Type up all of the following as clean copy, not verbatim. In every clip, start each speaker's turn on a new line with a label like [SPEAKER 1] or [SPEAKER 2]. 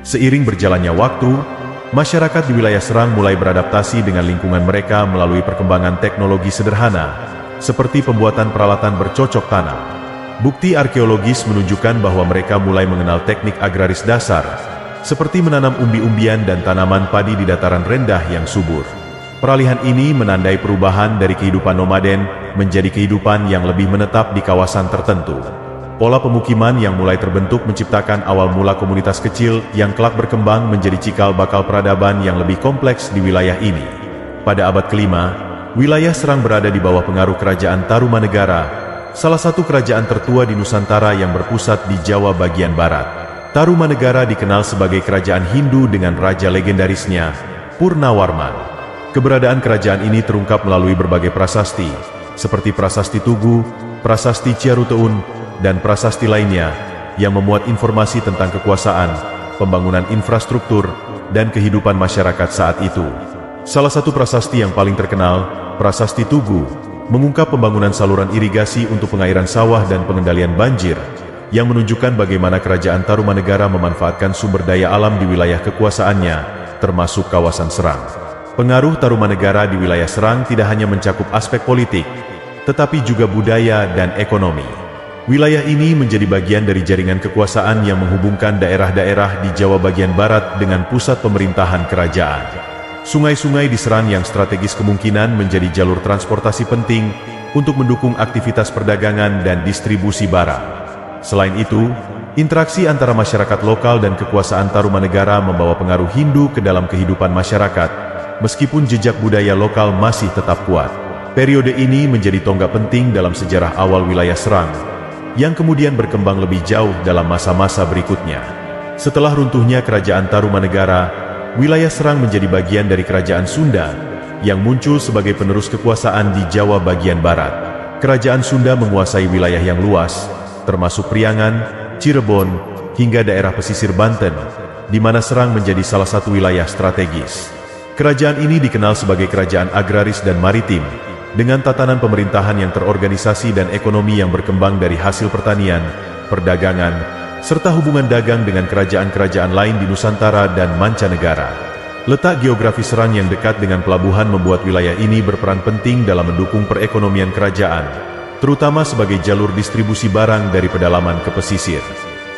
[SPEAKER 1] Seiring berjalannya waktu, masyarakat di wilayah Serang mulai beradaptasi dengan lingkungan mereka melalui perkembangan teknologi sederhana, seperti pembuatan peralatan bercocok tanam. Bukti arkeologis menunjukkan bahwa mereka mulai mengenal teknik agraris dasar, seperti menanam umbi-umbian dan tanaman padi di dataran rendah yang subur. Peralihan ini menandai perubahan dari kehidupan nomaden menjadi kehidupan yang lebih menetap di kawasan tertentu. Pola pemukiman yang mulai terbentuk menciptakan awal mula komunitas kecil yang kelak berkembang menjadi cikal bakal peradaban yang lebih kompleks di wilayah ini. Pada abad kelima, wilayah Serang berada di bawah pengaruh kerajaan Tarumanegara, salah satu kerajaan tertua di Nusantara yang berpusat di Jawa bagian barat. Tarumanegara dikenal sebagai kerajaan Hindu dengan raja legendarisnya, Purnawarman. Keberadaan kerajaan ini terungkap melalui berbagai prasasti, seperti Prasasti Tugu, Prasasti Ciaruteun, dan prasasti lainnya yang memuat informasi tentang kekuasaan, pembangunan infrastruktur, dan kehidupan masyarakat saat itu. Salah satu prasasti yang paling terkenal, Prasasti Tugu, mengungkap pembangunan saluran irigasi untuk pengairan sawah dan pengendalian banjir, yang menunjukkan bagaimana kerajaan Tarumanegara memanfaatkan sumber daya alam di wilayah kekuasaannya, termasuk kawasan Serang. Pengaruh Tarumanegara di wilayah Serang tidak hanya mencakup aspek politik, tetapi juga budaya dan ekonomi. Wilayah ini menjadi bagian dari jaringan kekuasaan yang menghubungkan daerah-daerah di Jawa bagian barat dengan pusat pemerintahan kerajaan. Sungai-sungai di Serang yang strategis kemungkinan menjadi jalur transportasi penting untuk mendukung aktivitas perdagangan dan distribusi barang. Selain itu, interaksi antara masyarakat lokal dan kekuasaan Tarumanegara membawa pengaruh Hindu ke dalam kehidupan masyarakat, meskipun jejak budaya lokal masih tetap kuat. Periode ini menjadi tonggak penting dalam sejarah awal wilayah Serang, yang kemudian berkembang lebih jauh dalam masa-masa berikutnya. Setelah runtuhnya kerajaan Tarumanegara, wilayah Serang menjadi bagian dari kerajaan Sunda, yang muncul sebagai penerus kekuasaan di Jawa bagian barat. Kerajaan Sunda menguasai wilayah yang luas, termasuk Priangan, Cirebon, hingga daerah pesisir Banten, di mana Serang menjadi salah satu wilayah strategis. Kerajaan ini dikenal sebagai kerajaan agraris dan maritim, dengan tatanan pemerintahan yang terorganisasi dan ekonomi yang berkembang dari hasil pertanian, perdagangan, serta hubungan dagang dengan kerajaan-kerajaan lain di Nusantara dan mancanegara. Letak geografis Serang yang dekat dengan pelabuhan membuat wilayah ini berperan penting dalam mendukung perekonomian kerajaan, terutama sebagai jalur distribusi barang dari pedalaman ke pesisir.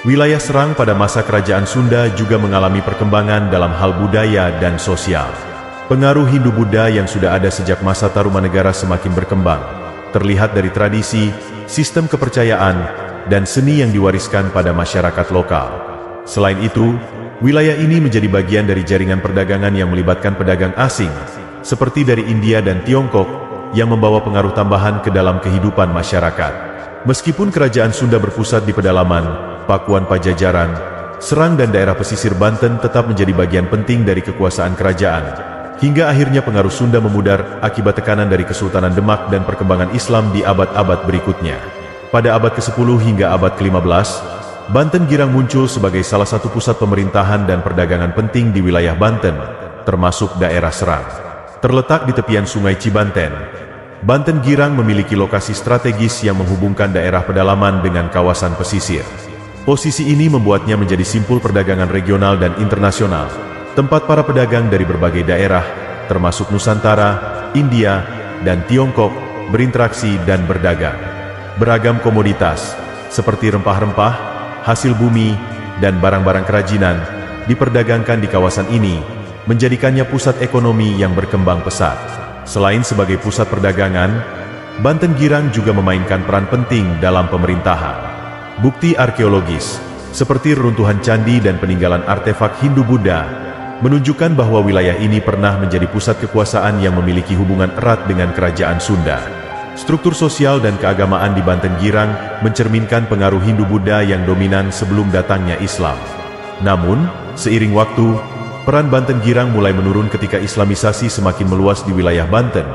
[SPEAKER 1] Wilayah Serang pada masa kerajaan Sunda juga mengalami perkembangan dalam hal budaya dan sosial. Pengaruh Hindu-Buddha yang sudah ada sejak masa Tarumanegara semakin berkembang, terlihat dari tradisi, sistem kepercayaan, dan seni yang diwariskan pada masyarakat lokal. Selain itu, wilayah ini menjadi bagian dari jaringan perdagangan yang melibatkan pedagang asing, seperti dari India dan Tiongkok, yang membawa pengaruh tambahan ke dalam kehidupan masyarakat. Meskipun kerajaan Sunda berpusat di pedalaman, Pakuan Pajajaran, Serang dan daerah pesisir Banten tetap menjadi bagian penting dari kekuasaan kerajaan, hingga akhirnya pengaruh Sunda memudar akibat tekanan dari Kesultanan Demak dan perkembangan Islam di abad-abad berikutnya. Pada abad ke-10 hingga abad ke-15, Banten Girang muncul sebagai salah satu pusat pemerintahan dan perdagangan penting di wilayah Banten, termasuk daerah Serang. Terletak di tepian Sungai Cibanten, Banten Girang memiliki lokasi strategis yang menghubungkan daerah pedalaman dengan kawasan pesisir. Posisi ini membuatnya menjadi simpul perdagangan regional dan internasional, tempat para pedagang dari berbagai daerah, termasuk Nusantara, India, dan Tiongkok, berinteraksi dan berdagang. Beragam komoditas, seperti rempah-rempah, hasil bumi, dan barang-barang kerajinan, diperdagangkan di kawasan ini, menjadikannya pusat ekonomi yang berkembang pesat. Selain sebagai pusat perdagangan, Banten Girang juga memainkan peran penting dalam pemerintahan. Bukti arkeologis, seperti reruntuhan candi dan peninggalan artefak Hindu-Buddha, menunjukkan bahwa wilayah ini pernah menjadi pusat kekuasaan yang memiliki hubungan erat dengan kerajaan Sunda. Struktur sosial dan keagamaan di Banten Girang mencerminkan pengaruh Hindu-Buddha yang dominan sebelum datangnya Islam. Namun, seiring waktu, peran Banten Girang mulai menurun ketika Islamisasi semakin meluas di wilayah Banten,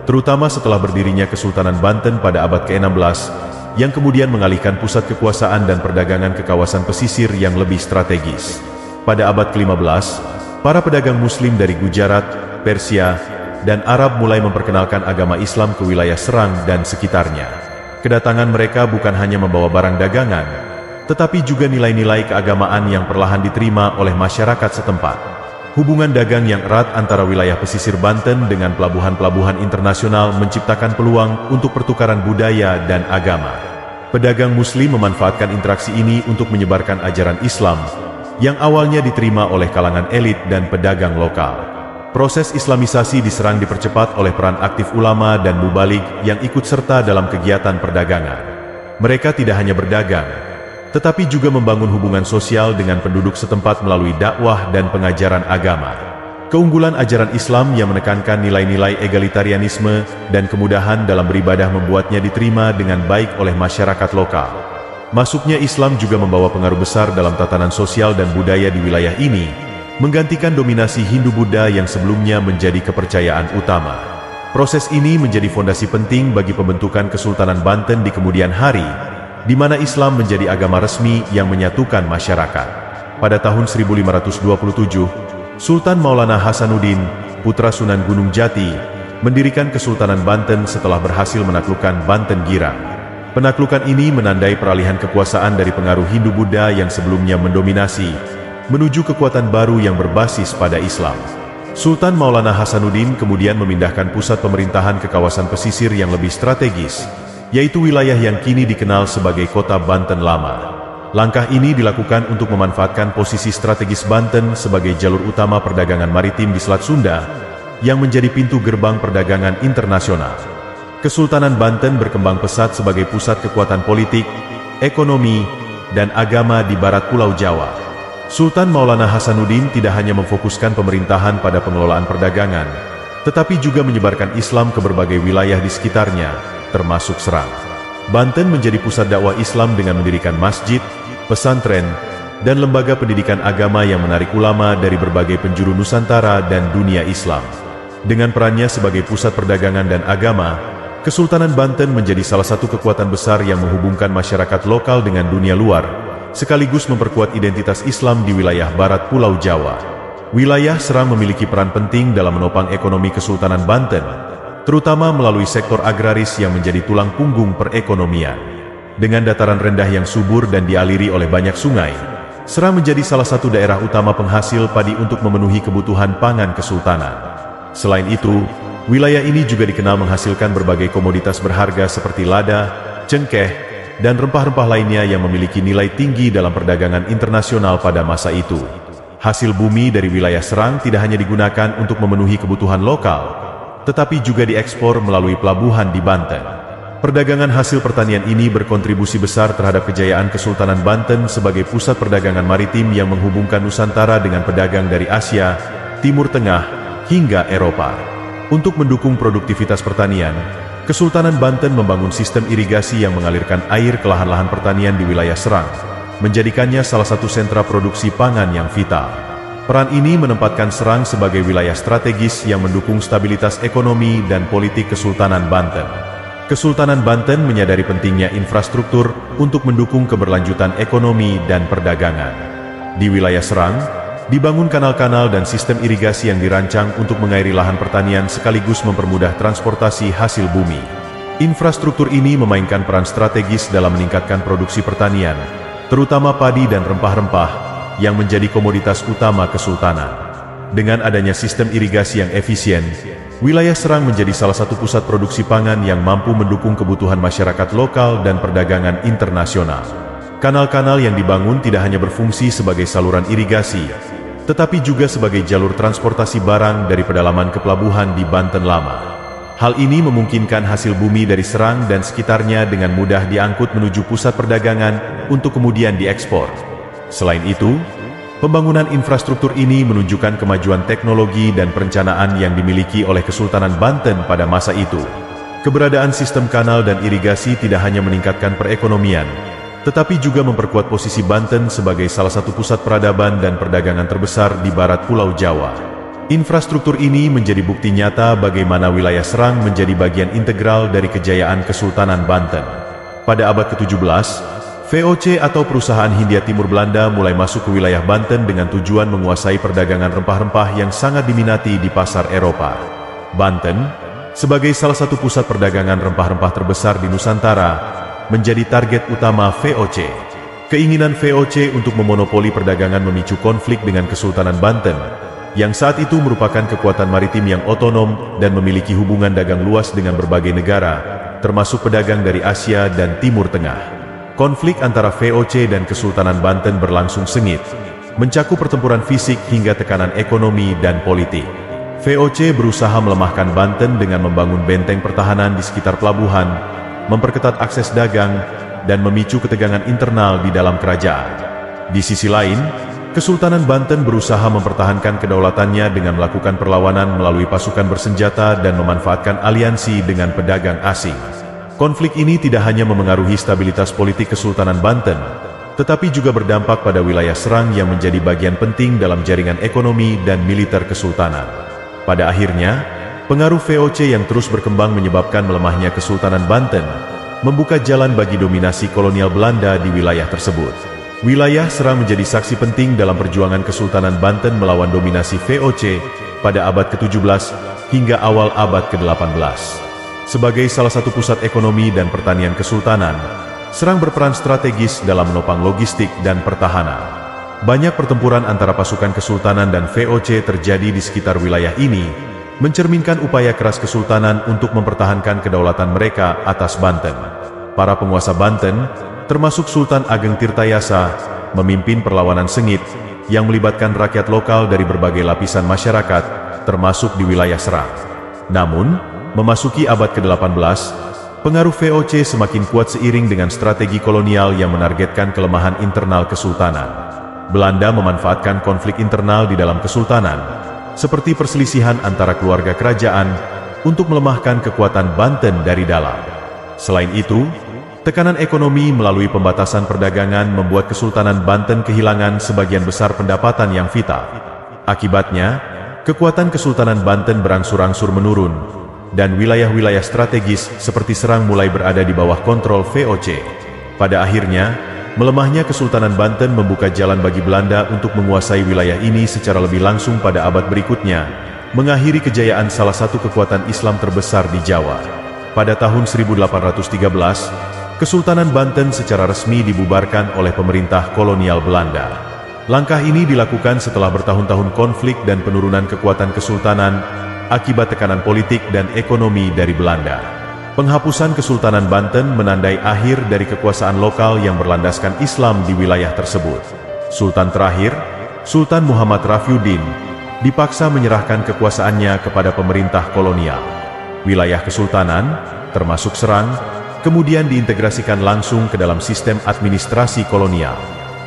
[SPEAKER 1] terutama setelah berdirinya Kesultanan Banten pada abad ke-16, yang kemudian mengalihkan pusat kekuasaan dan perdagangan ke kawasan pesisir yang lebih strategis. Pada abad ke-15, para pedagang Muslim dari Gujarat, Persia, dan Arab mulai memperkenalkan agama Islam ke wilayah Serang dan sekitarnya. Kedatangan mereka bukan hanya membawa barang dagangan, tetapi juga nilai-nilai keagamaan yang perlahan diterima oleh masyarakat setempat. Hubungan dagang yang erat antara wilayah pesisir Banten dengan pelabuhan-pelabuhan internasional menciptakan peluang untuk pertukaran budaya dan agama. Pedagang Muslim memanfaatkan interaksi ini untuk menyebarkan ajaran Islam yang awalnya diterima oleh kalangan elit dan pedagang lokal. Proses Islamisasi di Serang dipercepat oleh peran aktif ulama dan mubalik yang ikut serta dalam kegiatan perdagangan. Mereka tidak hanya berdagang, tetapi juga membangun hubungan sosial dengan penduduk setempat melalui dakwah dan pengajaran agama. Keunggulan ajaran Islam yang menekankan nilai-nilai egalitarianisme dan kemudahan dalam beribadah membuatnya diterima dengan baik oleh masyarakat lokal. Masuknya Islam juga membawa pengaruh besar dalam tatanan sosial dan budaya di wilayah ini, menggantikan dominasi Hindu-Buddha yang sebelumnya menjadi kepercayaan utama. Proses ini menjadi fondasi penting bagi pembentukan Kesultanan Banten di kemudian hari, di mana Islam menjadi agama resmi yang menyatukan masyarakat. Pada tahun 1527, Sultan Maulana Hasanuddin, putra Sunan Gunung Jati, mendirikan Kesultanan Banten setelah berhasil menaklukkan Banten Girang. Penaklukan ini menandai peralihan kekuasaan dari pengaruh Hindu-Buddha yang sebelumnya mendominasi, menuju kekuatan baru yang berbasis pada Islam. Sultan Maulana Hasanuddin kemudian memindahkan pusat pemerintahan ke kawasan pesisir yang lebih strategis, yaitu wilayah yang kini dikenal sebagai Kota Banten Lama. Langkah ini dilakukan untuk memanfaatkan posisi strategis Banten sebagai jalur utama perdagangan maritim di Selat Sunda, yang menjadi pintu gerbang perdagangan internasional. Kesultanan Banten berkembang pesat sebagai pusat kekuatan politik, ekonomi, dan agama di barat Pulau Jawa. Sultan Maulana Hasanuddin tidak hanya memfokuskan pemerintahan pada pengelolaan perdagangan, tetapi juga menyebarkan Islam ke berbagai wilayah di sekitarnya, termasuk Serang. Banten menjadi pusat dakwah Islam dengan mendirikan masjid, pesantren, dan lembaga pendidikan agama yang menarik ulama dari berbagai penjuru Nusantara dan dunia Islam. Dengan perannya sebagai pusat perdagangan dan agama, Kesultanan Banten menjadi salah satu kekuatan besar yang menghubungkan masyarakat lokal dengan dunia luar, sekaligus memperkuat identitas Islam di wilayah barat Pulau Jawa. Wilayah Serang memiliki peran penting dalam menopang ekonomi Kesultanan Banten, terutama melalui sektor agraris yang menjadi tulang punggung perekonomian. Dengan dataran rendah yang subur dan dialiri oleh banyak sungai, Serang menjadi salah satu daerah utama penghasil padi untuk memenuhi kebutuhan pangan Kesultanan. Selain itu, wilayah ini juga dikenal menghasilkan berbagai komoditas berharga seperti lada, cengkeh, dan rempah-rempah lainnya yang memiliki nilai tinggi dalam perdagangan internasional pada masa itu. Hasil bumi dari wilayah Serang tidak hanya digunakan untuk memenuhi kebutuhan lokal, tetapi juga diekspor melalui pelabuhan di Banten. Perdagangan hasil pertanian ini berkontribusi besar terhadap kejayaan Kesultanan Banten sebagai pusat perdagangan maritim yang menghubungkan Nusantara dengan pedagang dari Asia, Timur Tengah, hingga Eropa. Untuk mendukung produktivitas pertanian, Kesultanan Banten membangun sistem irigasi yang mengalirkan air ke lahan-lahan pertanian di wilayah Serang, menjadikannya salah satu sentra produksi pangan yang vital. Peran ini menempatkan Serang sebagai wilayah strategis yang mendukung stabilitas ekonomi dan politik Kesultanan Banten. Kesultanan Banten menyadari pentingnya infrastruktur untuk mendukung keberlanjutan ekonomi dan perdagangan. Di wilayah Serang, dibangun kanal-kanal dan sistem irigasi yang dirancang untuk mengairi lahan pertanian sekaligus mempermudah transportasi hasil bumi. Infrastruktur ini memainkan peran strategis dalam meningkatkan produksi pertanian, terutama padi dan rempah-rempah, yang menjadi komoditas utama Kesultanan. Dengan adanya sistem irigasi yang efisien, wilayah Serang menjadi salah satu pusat produksi pangan yang mampu mendukung kebutuhan masyarakat lokal dan perdagangan internasional. Kanal-kanal yang dibangun tidak hanya berfungsi sebagai saluran irigasi, tetapi juga sebagai jalur transportasi barang dari pedalaman ke pelabuhan di Banten Lama. Hal ini memungkinkan hasil bumi dari Serang dan sekitarnya dengan mudah diangkut menuju pusat perdagangan untuk kemudian diekspor. Selain itu, pembangunan infrastruktur ini menunjukkan kemajuan teknologi dan perencanaan yang dimiliki oleh Kesultanan Banten pada masa itu. Keberadaan sistem kanal dan irigasi tidak hanya meningkatkan perekonomian, tetapi juga memperkuat posisi Banten sebagai salah satu pusat peradaban dan perdagangan terbesar di barat Pulau Jawa. Infrastruktur ini menjadi bukti nyata bagaimana wilayah Serang menjadi bagian integral dari kejayaan Kesultanan Banten. Pada abad ke-17, VOC atau Perusahaan Hindia Timur Belanda mulai masuk ke wilayah Banten dengan tujuan menguasai perdagangan rempah-rempah yang sangat diminati di pasar Eropa. Banten, sebagai salah satu pusat perdagangan rempah-rempah terbesar di Nusantara, menjadi target utama VOC. Keinginan VOC untuk memonopoli perdagangan memicu konflik dengan Kesultanan Banten, yang saat itu merupakan kekuatan maritim yang otonom dan memiliki hubungan dagang luas dengan berbagai negara, termasuk pedagang dari Asia dan Timur Tengah. Konflik antara VOC dan Kesultanan Banten berlangsung sengit, mencakup pertempuran fisik hingga tekanan ekonomi dan politik. VOC berusaha melemahkan Banten dengan membangun benteng pertahanan di sekitar pelabuhan, memperketat akses dagang, dan memicu ketegangan internal di dalam kerajaan. Di sisi lain, Kesultanan Banten berusaha mempertahankan kedaulatannya dengan melakukan perlawanan melalui pasukan bersenjata dan memanfaatkan aliansi dengan pedagang asing. Konflik ini tidak hanya memengaruhi stabilitas politik Kesultanan Banten, tetapi juga berdampak pada wilayah Serang yang menjadi bagian penting dalam jaringan ekonomi dan militer Kesultanan. Pada akhirnya, pengaruh VOC yang terus berkembang menyebabkan melemahnya Kesultanan Banten, membuka jalan bagi dominasi kolonial Belanda di wilayah tersebut. Wilayah Serang menjadi saksi penting dalam perjuangan Kesultanan Banten melawan dominasi VOC pada abad ke-17 hingga awal abad ke-18. Sebagai salah satu pusat ekonomi dan pertanian Kesultanan, Serang berperan strategis dalam menopang logistik dan pertahanan. Banyak pertempuran antara pasukan Kesultanan dan VOC terjadi di sekitar wilayah ini, mencerminkan upaya keras Kesultanan untuk mempertahankan kedaulatan mereka atas Banten. Para penguasa Banten, termasuk Sultan Ageng Tirtayasa, memimpin perlawanan sengit yang melibatkan rakyat lokal dari berbagai lapisan masyarakat, termasuk di wilayah Serang. Namun, memasuki abad ke-18, pengaruh VOC semakin kuat seiring dengan strategi kolonial yang menargetkan kelemahan internal Kesultanan. Belanda memanfaatkan konflik internal di dalam Kesultanan, seperti perselisihan antara keluarga kerajaan, untuk melemahkan kekuatan Banten dari dalam. Selain itu, tekanan ekonomi melalui pembatasan perdagangan membuat Kesultanan Banten kehilangan sebagian besar pendapatan yang vital. Akibatnya, kekuatan Kesultanan Banten berangsur-angsur menurun, dan wilayah-wilayah strategis seperti Serang mulai berada di bawah kontrol VOC. Pada akhirnya, melemahnya Kesultanan Banten membuka jalan bagi Belanda untuk menguasai wilayah ini secara lebih langsung pada abad berikutnya, mengakhiri kejayaan salah satu kekuatan Islam terbesar di Jawa. Pada tahun 1813, Kesultanan Banten secara resmi dibubarkan oleh pemerintah kolonial Belanda. Langkah ini dilakukan setelah bertahun-tahun konflik dan penurunan kekuatan Kesultanan akibat tekanan politik dan ekonomi dari Belanda. Penghapusan Kesultanan Banten menandai akhir dari kekuasaan lokal yang berlandaskan Islam di wilayah tersebut. Sultan terakhir, Sultan Muhammad Rafiuddin, dipaksa menyerahkan kekuasaannya kepada pemerintah kolonial. Wilayah Kesultanan, termasuk Serang, kemudian diintegrasikan langsung ke dalam sistem administrasi kolonial.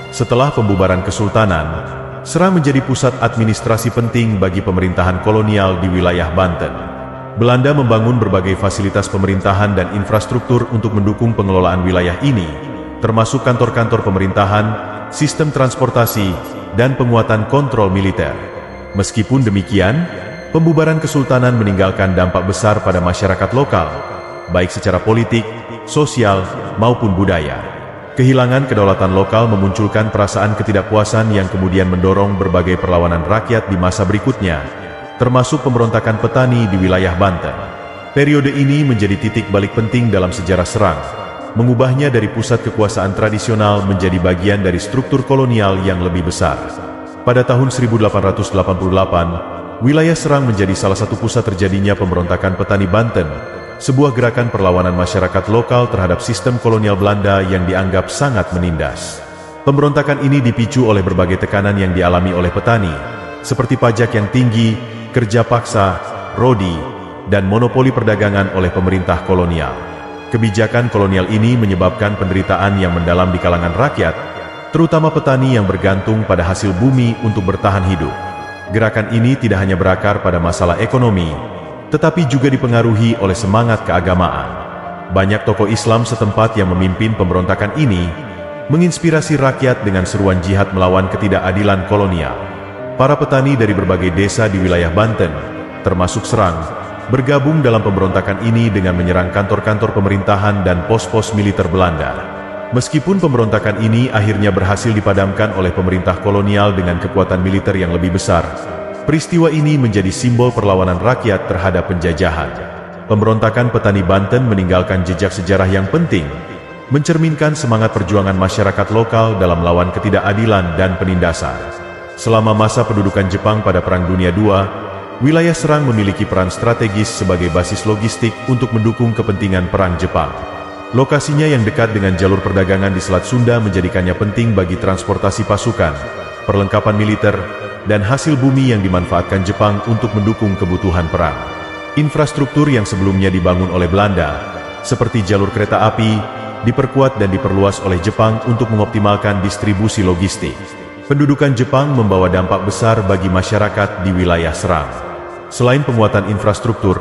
[SPEAKER 1] Setelah pembubaran Kesultanan, Serang menjadi pusat administrasi penting bagi pemerintahan kolonial di wilayah Banten. Belanda membangun berbagai fasilitas pemerintahan dan infrastruktur untuk mendukung pengelolaan wilayah ini, termasuk kantor-kantor pemerintahan, sistem transportasi, dan penguatan kontrol militer. Meskipun demikian, pembubaran Kesultanan meninggalkan dampak besar pada masyarakat lokal, baik secara politik, sosial, maupun budaya. Kehilangan kedaulatan lokal memunculkan perasaan ketidakpuasan yang kemudian mendorong berbagai perlawanan rakyat di masa berikutnya, termasuk pemberontakan petani di wilayah Banten. Periode ini menjadi titik balik penting dalam sejarah Serang, mengubahnya dari pusat kekuasaan tradisional menjadi bagian dari struktur kolonial yang lebih besar. Pada tahun 1888, wilayah Serang menjadi salah satu pusat terjadinya pemberontakan petani Banten, sebuah gerakan perlawanan masyarakat lokal terhadap sistem kolonial Belanda yang dianggap sangat menindas. Pemberontakan ini dipicu oleh berbagai tekanan yang dialami oleh petani, seperti pajak yang tinggi, kerja paksa, rodi, dan monopoli perdagangan oleh pemerintah kolonial. Kebijakan kolonial ini menyebabkan penderitaan yang mendalam di kalangan rakyat, terutama petani yang bergantung pada hasil bumi untuk bertahan hidup. Gerakan ini tidak hanya berakar pada masalah ekonomi, tetapi juga dipengaruhi oleh semangat keagamaan. Banyak tokoh Islam setempat yang memimpin pemberontakan ini, menginspirasi rakyat dengan seruan jihad melawan ketidakadilan kolonial. Para petani dari berbagai desa di wilayah Banten, termasuk Serang, bergabung dalam pemberontakan ini dengan menyerang kantor-kantor pemerintahan dan pos-pos militer Belanda. Meskipun pemberontakan ini akhirnya berhasil dipadamkan oleh pemerintah kolonial dengan kekuatan militer yang lebih besar, peristiwa ini menjadi simbol perlawanan rakyat terhadap penjajahan. Pemberontakan petani Banten meninggalkan jejak sejarah yang penting, mencerminkan semangat perjuangan masyarakat lokal dalam melawan ketidakadilan dan penindasan. Selama masa pendudukan Jepang pada Perang Dunia II, wilayah Serang memiliki peran strategis sebagai basis logistik untuk mendukung kepentingan Perang Jepang. Lokasinya yang dekat dengan jalur perdagangan di Selat Sunda menjadikannya penting bagi transportasi pasukan, perlengkapan militer, dan hasil bumi yang dimanfaatkan Jepang untuk mendukung kebutuhan perang. Infrastruktur yang sebelumnya dibangun oleh Belanda, seperti jalur kereta api, diperkuat dan diperluas oleh Jepang untuk mengoptimalkan distribusi logistik. Pendudukan Jepang membawa dampak besar bagi masyarakat di wilayah Serang. Selain penguatan infrastruktur,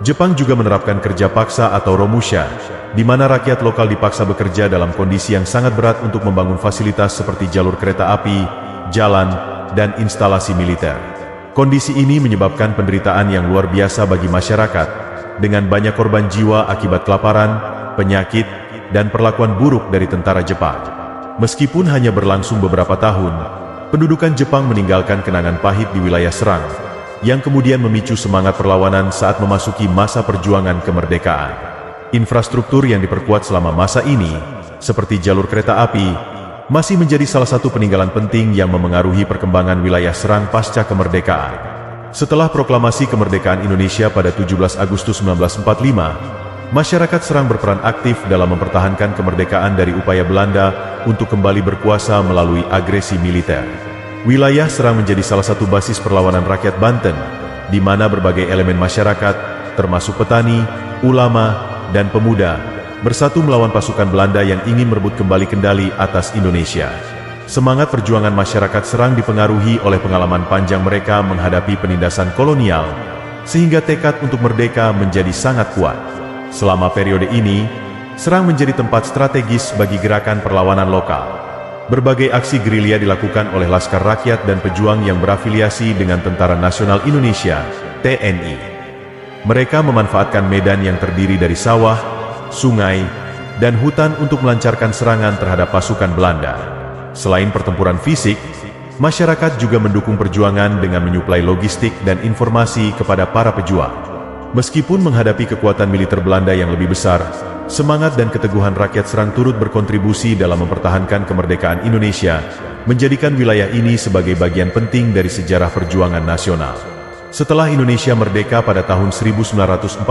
[SPEAKER 1] Jepang juga menerapkan kerja paksa atau romusha, di mana rakyat lokal dipaksa bekerja dalam kondisi yang sangat berat untuk membangun fasilitas seperti jalur kereta api, jalan, dan instalasi militer. Kondisi ini menyebabkan penderitaan yang luar biasa bagi masyarakat, dengan banyak korban jiwa akibat kelaparan, penyakit, dan perlakuan buruk dari tentara Jepang. Meskipun hanya berlangsung beberapa tahun, pendudukan Jepang meninggalkan kenangan pahit di wilayah Serang, yang kemudian memicu semangat perlawanan saat memasuki masa perjuangan kemerdekaan. Infrastruktur yang diperkuat selama masa ini, seperti jalur kereta api, masih menjadi salah satu peninggalan penting yang memengaruhi perkembangan wilayah Serang pasca kemerdekaan. Setelah proklamasi kemerdekaan Indonesia pada 17 Agustus 1945, masyarakat Serang berperan aktif dalam mempertahankan kemerdekaan dari upaya Belanda untuk kembali berkuasa melalui agresi militer. Wilayah Serang menjadi salah satu basis perlawanan rakyat Banten, di mana berbagai elemen masyarakat, termasuk petani, ulama, dan pemuda, bersatu melawan pasukan Belanda yang ingin merebut kembali kendali atas Indonesia. Semangat perjuangan masyarakat Serang dipengaruhi oleh pengalaman panjang mereka menghadapi penindasan kolonial, sehingga tekad untuk merdeka menjadi sangat kuat. Selama periode ini, Serang menjadi tempat strategis bagi gerakan perlawanan lokal. Berbagai aksi gerilya dilakukan oleh Laskar Rakyat dan pejuang yang berafiliasi dengan Tentara Nasional Indonesia, TNI. Mereka memanfaatkan medan yang terdiri dari sawah, sungai, dan hutan untuk melancarkan serangan terhadap pasukan Belanda. Selain pertempuran fisik, masyarakat juga mendukung perjuangan dengan menyuplai logistik dan informasi kepada para pejuang. Meskipun menghadapi kekuatan militer Belanda yang lebih besar, semangat dan keteguhan rakyat Serang turut berkontribusi dalam mempertahankan kemerdekaan Indonesia, menjadikan wilayah ini sebagai bagian penting dari sejarah perjuangan nasional. Setelah Indonesia merdeka pada tahun 1945,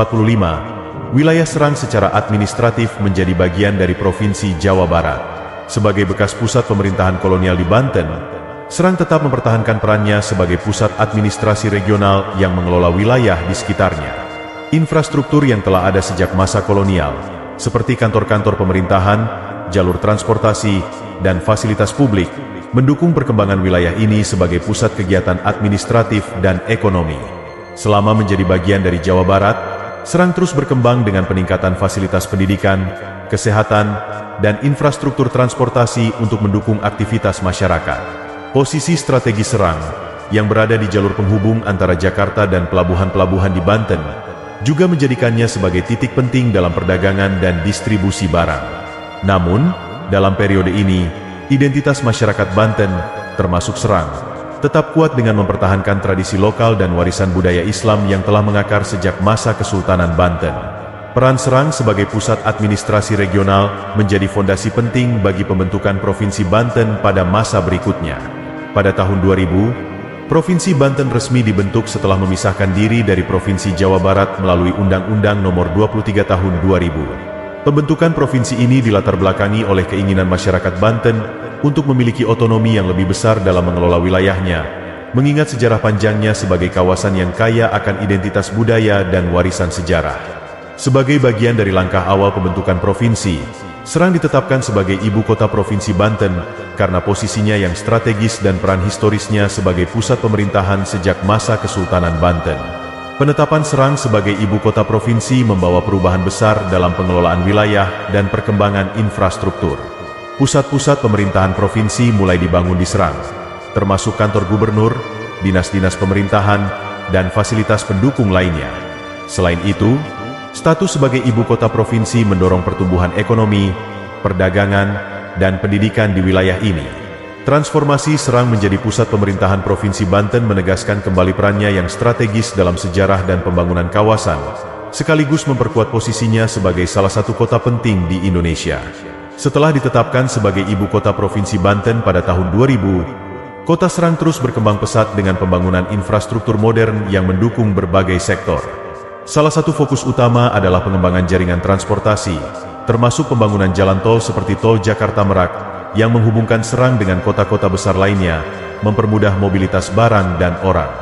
[SPEAKER 1] wilayah Serang secara administratif menjadi bagian dari Provinsi Jawa Barat. Sebagai bekas pusat pemerintahan kolonial di Banten, Serang tetap mempertahankan perannya sebagai pusat administrasi regional yang mengelola wilayah di sekitarnya. Infrastruktur yang telah ada sejak masa kolonial, seperti kantor-kantor pemerintahan, jalur transportasi, dan fasilitas publik, mendukung perkembangan wilayah ini sebagai pusat kegiatan administratif dan ekonomi. Selama menjadi bagian dari Jawa Barat, Serang terus berkembang dengan peningkatan fasilitas pendidikan, kesehatan, dan infrastruktur transportasi untuk mendukung aktivitas masyarakat. Posisi strategi Serang, yang berada di jalur penghubung antara Jakarta dan pelabuhan-pelabuhan di Banten, juga menjadikannya sebagai titik penting dalam perdagangan dan distribusi barang. Namun, dalam periode ini, identitas masyarakat Banten, termasuk Serang, tetap kuat dengan mempertahankan tradisi lokal dan warisan budaya Islam yang telah mengakar sejak masa Kesultanan Banten. Peran Serang sebagai pusat administrasi regional menjadi fondasi penting bagi pembentukan Provinsi Banten pada masa berikutnya. Pada tahun 2000, Provinsi Banten resmi dibentuk setelah memisahkan diri dari Provinsi Jawa Barat melalui Undang-Undang Nomor 23 Tahun 2000. Pembentukan provinsi ini dilatar belakangi oleh keinginan masyarakat Banten untuk memiliki otonomi yang lebih besar dalam mengelola wilayahnya, mengingat sejarah panjangnya sebagai kawasan yang kaya akan identitas budaya dan warisan sejarah. Sebagai bagian dari langkah awal pembentukan provinsi, Serang ditetapkan sebagai ibu kota Provinsi Banten karena posisinya yang strategis dan peran historisnya sebagai pusat pemerintahan sejak masa Kesultanan Banten. Penetapan Serang sebagai ibu kota provinsi membawa perubahan besar dalam pengelolaan wilayah dan perkembangan infrastruktur. Pusat-pusat pemerintahan provinsi mulai dibangun di Serang, termasuk kantor gubernur, dinas-dinas pemerintahan, dan fasilitas pendukung lainnya. Selain itu, status sebagai ibu kota provinsi mendorong pertumbuhan ekonomi, perdagangan, dan pendidikan di wilayah ini. Transformasi Serang menjadi pusat pemerintahan Provinsi Banten menegaskan kembali perannya yang strategis dalam sejarah dan pembangunan kawasan, sekaligus memperkuat posisinya sebagai salah satu kota penting di Indonesia. Setelah ditetapkan sebagai ibu kota Provinsi Banten pada tahun 2000, Kota Serang terus berkembang pesat dengan pembangunan infrastruktur modern yang mendukung berbagai sektor. Salah satu fokus utama adalah pengembangan jaringan transportasi, termasuk pembangunan jalan tol seperti Tol Jakarta-Merak, yang menghubungkan Serang dengan kota-kota besar lainnya, mempermudah mobilitas barang dan orang.